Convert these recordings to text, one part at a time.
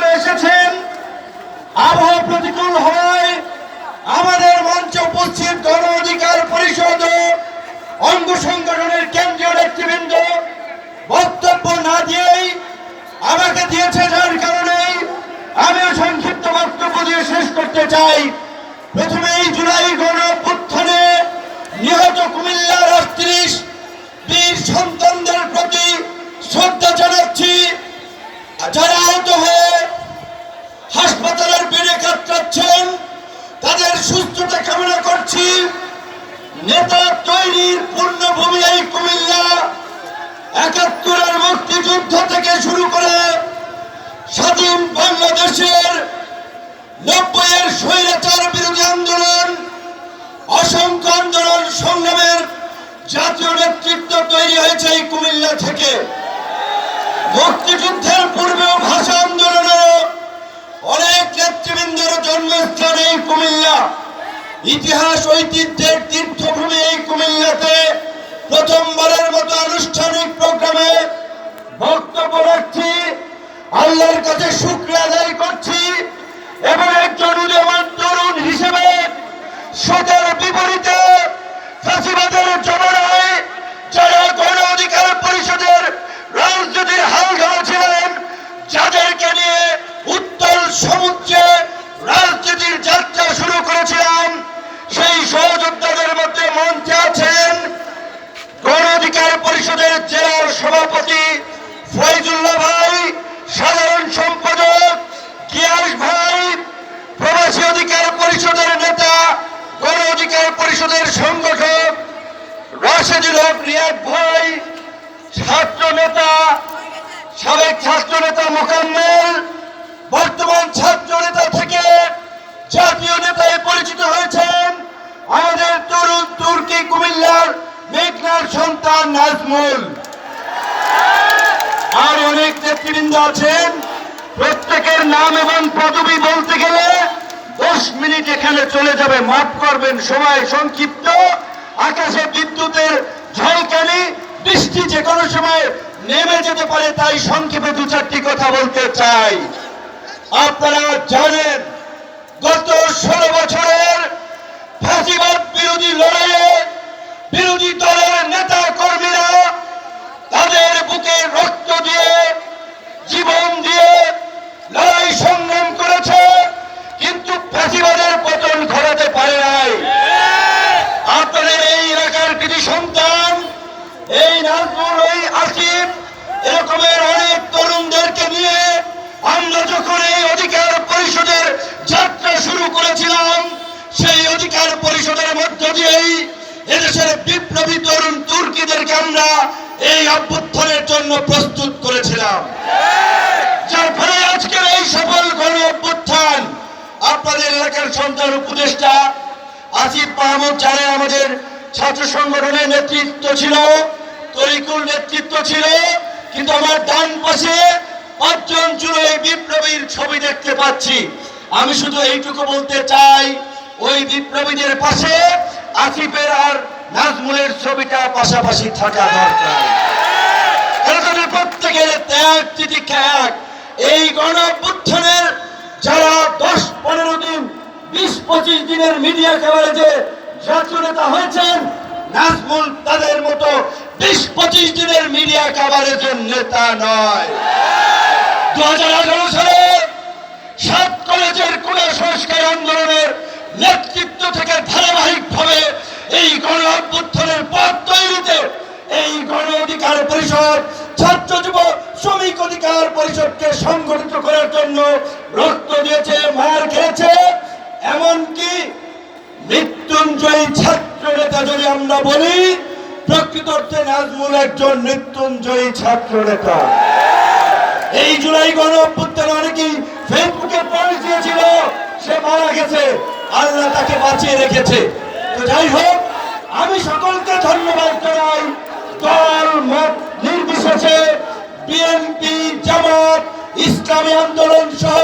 চলে এসেছেন। আবহাওয়া প্রতিকূল হয় আমাদের মঞ্চে উপস্থিত গণ অধিকার পরিষদ অঙ্গ সংগঠনের কেন্দ্রীয় নেতৃবৃন্দ বক্তব্য না দিয়েই আমাকে দিয়েছে, যার কারণে আমিও সংক্ষিপ্ত বক্তব্য দিয়ে শেষ করতে চাই। প্রথমেই জুলাই গণ অভ্যুত্থানে নিহত কুমিল্লার ৩৮ বীর সন্তানদের প্রতি শ্রদ্ধা জানাচ্ছি। যারা আহত হয়ে হাসপাতালের বেডে কাতরাচ্ছেন তাদের সুস্থতা কামনা করছি। নেতা তৈরির পূর্ণভূমি এই কুমিল্লা। ৭১-এর মুক্তিযুদ্ধ থেকে শুরু করে স্বাধীন বাংলাদেশের ৯০-এর স্বৈরাচার বিরোধী আন্দোলন, অসংখ্য আন্দোলন সংগ্রামের জাতীয় নেতৃত্ব তৈরি হয়েছে এই কুমিল্লা থেকে। মুক্তিযুদ্ধের পূর্বেও ভাষা আন্দোলনেও অনেক নেতৃবৃন্দের জন্মস্থান এই কুমিল্লা। ইতিহাস ঐতিহ্যের তীর্থভূমি এই কুমিল্লাতে প্রথমবারের মতো আনুষ্ঠানিক প্রোগ্রামে বক্তব্য রাখছি। আল্লাহর কাছে শুকরিয়া আদায় করছি এবং একজন উদীয়মান তরুণ হিসেবে সতের বিপরীতে ফাঁসিবাদের জমানায় যারা গণ অধিকার পরিষদের রাজনীতির হাল ধরেছিলেন, যাদেরকে নিয়ে উত্তল সমুদ্রে রাজনীতির যাত্রা শুরু করেছিলাম, সেই সহযোদ্ধাদের মধ্যে মঞ্চে আছেন গণ অধিকার পরিষদের জেলার সভাপতি ফয়জুল্লাহ ভাই, সাধারণ সম্পাদক গিয়াস ভাই, প্রবাসী অধিকার পরিষদের নেতা গণ অধিকার পরিষদের সংগঠক রাশেদুল হক রিয়াদ ভাই, ছাত্র নেতা সাবেক ছাত্র নেতা মোকাম্মেল, বর্তমান ছাত্র নেতা থেকে জাতীয় নেতায় পরিচিত হয়েছেন আমাদের তরুণ তুর্কি কুমিল্লার মেঘনার সন্তান নাজমুল। আর অনেক নেতৃবৃন্দ আছেন। প্রত্যেকের নাম এবং পদবি বলতে গেলে 10 মিনিট এখানে চলে যাবে, মাফ করবেন, সময় সংক্ষিপ্ত। আকাশে বিদ্যুতের ঝলকানি, বৃষ্টি যে কোনো সময় নেমে যেতে পারে, তাই সংক্ষেপে 2-4টি কথা বলতে চাই। আপনারা জানেন গত 16 বছরের ফাঁসিবাদ বিরোধী লড়াইয়ে বিরোধী দলের নেতা কর্মীরা তাদের বুকে রক্ত দিয়ে, জীবন দিয়ে লড়াই সংগ্রাম করেছে, কিন্তু ফাঁসিবাদের পতন ঘটাতে পারে নাই। আপনাদের এই এলাকার কৃতি সন্তান এই নাজমুল, এই আসিফ, এরকমের অনেক তরুণদেরকে নিয়ে আমরা যখন এই অধিকার পরিষদের যাত্রা শুরু করেছিলাম, সেই অধিকার পরিষদের মধ্য দিয়েই এদেশের বিপ্লবী তরুণ তুর্কিদেরকে আমরা এই অভ্যুত্থানের জন্য প্রস্তুত করেছিলাম, যার ফলে আজকের এই সফল গণ অভ্যুত্থান। আপনাদের এলাকার সন্তান উপদেষ্টা আসিফ মাহমুদ জানেন, আমাদের ছাত্র সংগঠনের নেতৃত্ব ছিল, তরিকুল নেতৃত্ব ছিল, কিন্তু আমার ডান পাশে 5 জন জুলাই বিপ্লবীর ছবি দেখতে পাচ্ছি। আমি শুধু এইটুকু বলতে চাই, ওই বিপ্লবীদের পাশে আসিফের আর নাজমুলের ছবিটা পাশাপাশি থাকা দরকার। তাদের প্রত্যেকের ত্যাগ তিতিক্ষা এক। এই গণ অভ্যুত্থানের যারা 10-15 দিন, 20-25 দিনের মিডিয়া কভারেজে জাতীয় নেতা হয়েছেন, নাজমুল তাদের মতো 20-25 দিনের মিডিয়া কভারেজের নেতা নয়। 2018 সালে 7 কলেজের কোটা সংস্কার আন্দোলনের নেতৃত্ব থেকে ধারাবাহিকভাবে এই গণ অভ্যুত্থানের পথ তৈরিতে এই গণ অধিকার পরিষদ, ছাত্র যুব শ্রমিক অধিকার পরিষদকে সংগঠিত করার জন্য রক্ত দিয়েছে, মার খেয়েছে। এমনকি মৃত্যুঞ্জয়ী ছাত্র নেতা যদি আমরা বলি, প্রকৃত অর্থে নাজমুল একজন মৃত্যুঞ্জয়ী ছাত্র নেতা। এই জুলাই গণ অভ্যুত্থানে অনেকেই ফেসবুকে পোস্ট দিয়েছিল সে মারা গেছে, আল্লাহ তাকে বাঁচিয়ে রেখেছে। তো যাই হোক, আমি সকলকে ধন্যবাদ জানাই, দল মত নির্বিশেষে বিএনপি, জামাত, ইসলামী আন্দোলন সহ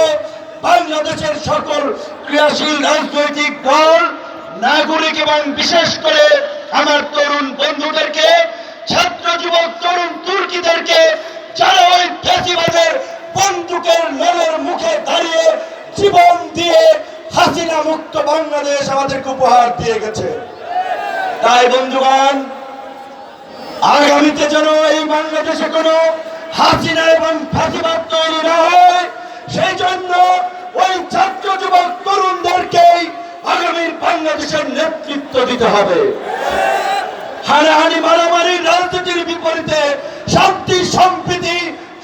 বাংলাদেশের সকল ক্রিয়াশীল রাজনৈতিক দল, নাগরিক এবং বিশেষ করে আমার তরুণ বন্ধুদেরকে, ছাত্র যুবক তরুণ তুর্কিদেরকে, যারা ওই ফ্যাসিবাদের বন্দুকের নলের মুখে হাসিনা মুক্ত বাংলাদেশ আমাদেরকে উপহার দিয়ে গেছে। তাই বন্ধুগণ, আগামীতে যেন এই বাংলাদেশে কোনো হাসিনা এবং ফাঁসিবাদ তৈরি না হয়, সেই জন্য ওই ছাত্র যুবক তরুণদেরকেই আগামীর বাংলাদেশের নেতৃত্ব দিতে হবে। হানাহানি মারামারি রাজনীতির বিপরীতে শান্তি সম্প্রীতি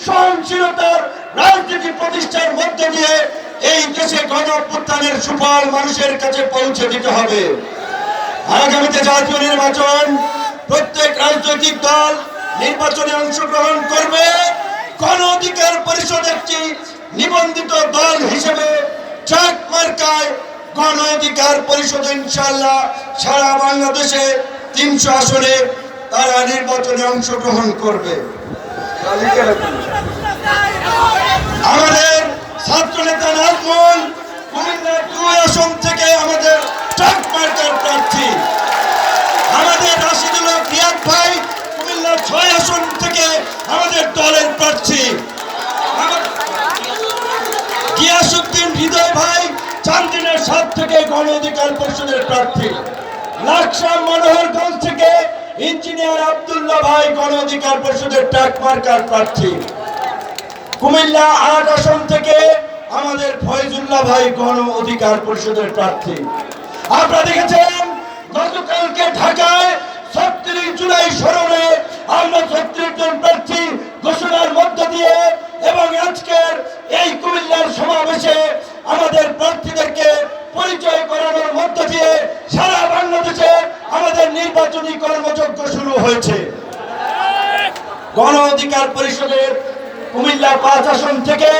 সহনশীলতার রাজনীতি প্রতিষ্ঠার মধ্যে দিয়ে এই দেশে গণঅভ্যুত্থানের সুফল মানুষের কাছে পৌঁছে দিতে হবে। আগামীতে জাতীয় নির্বাচন, প্রত্যেক রাজনৈতিক দল নির্বাচনে অংশগ্রহণ করবে। গণ অধিকার পরিষদ একটি নিবন্ধিত দল হিসেবে ট্রাক মার্কায় গণ অধিকার পরিষদ ইনশাআল্লাহ সারা বাংলাদেশে 300 আসনে তারা নির্বাচনে অংশগ্রহণ করবে। আমাদের ছাত্র নেতা নাজমুল কুমিল্লা 2 আসন থেকে আমাদের ট্রাক মার্কার প্রার্থী। আমাদের রাশিদুল হক রিয়াদ ভাই কুমিল্লা 6 আসন থেকে আমাদের দলের প্রার্থী। গিয়াসউদ্দিন হৃদয় ভাই চান্দিনার 7 থেকে গণ অধিকার পরিষদের প্রার্থী। লাকসাম মনোহরগঞ্জ থেকে ইঞ্জিনিয়ার আব্দুল্লাহ ভাই গণ অধিকার পরিষদের ট্রাক মার্কার প্রার্থী। কুমিল্লা 8 আসন থেকে আমাদের ফয়জুল্লাহ ভাই গণ অধিকার পরিষদের প্রার্থী। আপনারা দেখেছেন গতকালকে ঢাকায় 36 জুলাই স্মরণে আমরা 36 জন প্রার্থী ঘোষণার মধ্য দিয়ে এবং আজকের এই কুমিল্লার সমাবেশে আমাদের প্রার্থীদেরকে পরিচয় করানোর মধ্য দিয়ে সারা বাংলাদেশে আমাদের নির্বাচনী কর্মযজ্ঞ শুরু হয়েছে। গণ অধিকার পরিষদের কুমিল্লা 5 আসন থেকে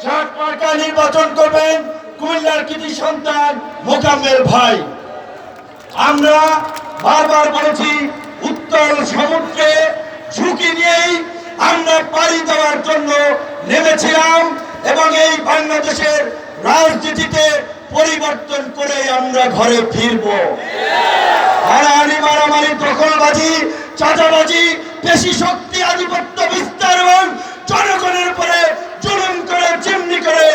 ট্রাক মার্কা নির্বাচন করবেন কুমিল্লার কৃতি সন্তান মোকাম্মেল ভাই। আমরা বারবার বলেছি উত্তল সমুদ্রে ঝুঁকি নিয়েই আমরা পাড়ি দেওয়ার জন্য নেমেছিলাম এবং এই বাংলাদেশের রাজনীতিতে পরিবর্তন করে আমরা ঘরে ফিরব। হানাহানি মারামারি দখলবাজি চাঁদাবাজি পেশি শক্তি আধিপত্য বিস্তার এবং জনগণের উপরে জুলুম করে চিমনি করে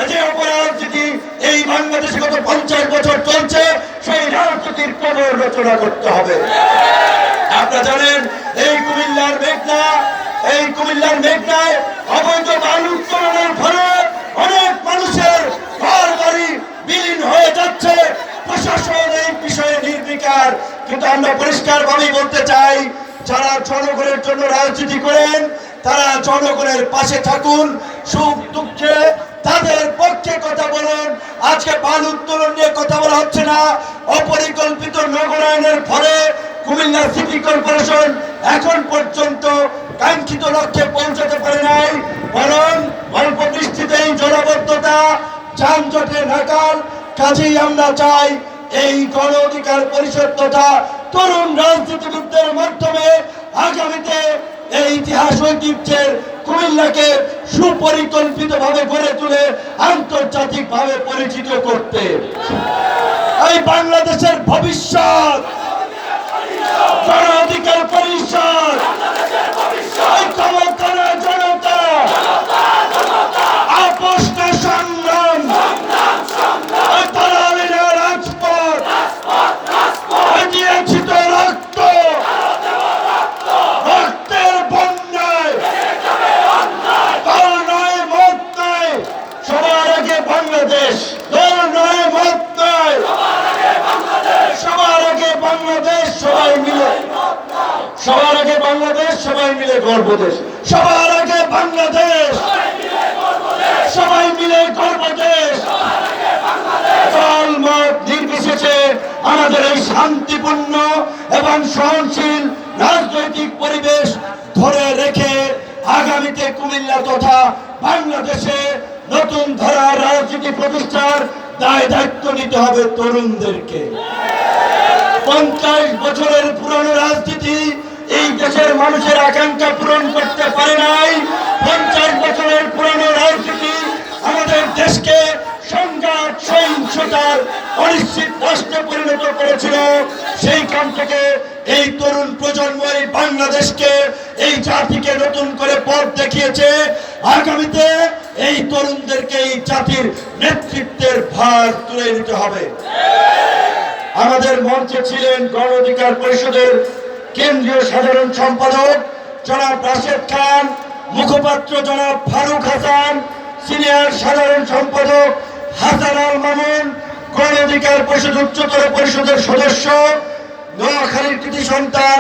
যে অপরাজনীতি এই বাংলাদেশে গত 50 বছর চলছে, সেই রাজনীতির কবর রচনা করতে হবে। আপনারা জানেন এই কুমিল্লার মেঘনায় অবৈধ বালু উত্তোলনের ফলে অনেক মানুষের ঘর বাড়ি বিলীন হয়ে যাচ্ছে। প্রশাসন এই বিষয়ে নির্বিকার, কিন্তু আমরা পরিষ্কার ভাবেই বলতে চাই, যারা জনগণের জন্য রাজনীতি করেন তারা জনগণের পাশে থাকুন, সুখ দুঃখে তাদের পক্ষে কথা বলুন। আজকে বালু উত্তোলন নিয়ে কথা বলা হচ্ছে না। অপরিকল্পিত নগরায়নের ফলে কুমিল্লা সিটি কর্পোরেশন এখন পর্যন্ত কাঙ্ক্ষিত লক্ষ্যে পৌঁছাতে পারে নাই, বরং অল্প বৃষ্টিতেই জলাবদ্ধতা যানজটে নাকাল। কাজেই আমরা চাই এই গণ অধিকার পরিষদ তথা তরুণ রাজনীতিবিদদের মাধ্যমে আগামীতে এই ইতিহাস ঐতিহ্যের কুমিল্লাকে সুপরিকল্পিতভাবে গড়ে তুলে আন্তর্জাতিকভাবে পরিচিত করতে। এই বাংলাদেশের ভবিষ্যৎ গণ অধিকার পরিষদ, জনতা আপোষ না সংগ্রাম, দালালিরা রাজপথ দিয়েছি তো রক্ত, রক্তের বন্যায় দল নয় মত নয়, সবার আগে বাংলাদেশ। দল নয় মত নয়, সবার আগে বাংলাদেশ, সবাই মিলে। সবার আগে বাংলাদেশ, সবাই মিলে গর্বদেশ। সবার আগে বাংলাদেশ, সবাই মিলে গর্বদেশ। দল মত নির্বিশেষে আমাদের এই শান্তিপূর্ণ এবং সহনশীল রাজনৈতিক পরিবেশ ধরে রেখে আগামীতে কুমিল্লা তথা বাংলাদেশে নতুন ধারার রাজনীতি প্রতিষ্ঠার দায় দায়িত্ব নিতে হবে তরুণদেরকে। 50 বছরের পুরনো রাজনীতি এই দেশের মানুষের আকাঙ্ক্ষা পূরণ করতে পারে নাই। 50 বছরের পুরনো রাজনীতি আমাদের দেশকে সংঘাত সহিংসতার অনিশ্চিত রাষ্ট্রে পরিণত করেছিল। সেইখান থেকে এই তরুণ প্রজন্ম এই বাংলাদেশকে, এই জাতিকে নতুন করে পথ দেখিয়েছে। আগামীতে এই তরুণদেরকে এই জাতির নেতৃত্বের ভার তুলে নিতে হবে। আমাদের মঞ্চে ছিলেন গণ অধিকার পরিষদের কেন্দ্রীয় সাধারণ সম্পাদক জনাব রাশেদ খান, মুখপাত্র জনাব ফারুক হাসান, সিনিয়র সাধারণ সম্পাদক হাসান আল মামুন, গণ অধিকার পরিষদ উচ্চতর পরিষদের সদস্য নোয়াখালীর কৃতি সন্তান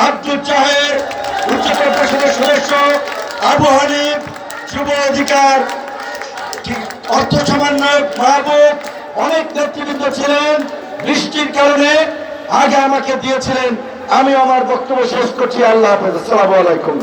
আব্দুল জাহের, উচ্চতর পরিষদের সদস্য আবু হানিফ, যুব অধিকার অর্থ সমন্বয়ক মাহবুব, অনেক নেতৃবৃন্দ ছিলেন। বৃষ্টির কারণে আগে আমাকে দিয়েছিলেন। আমি আমার বক্তব্য শেষ করছি। আল্লাহ হাফেজ। আসসালামু আলাইকুম।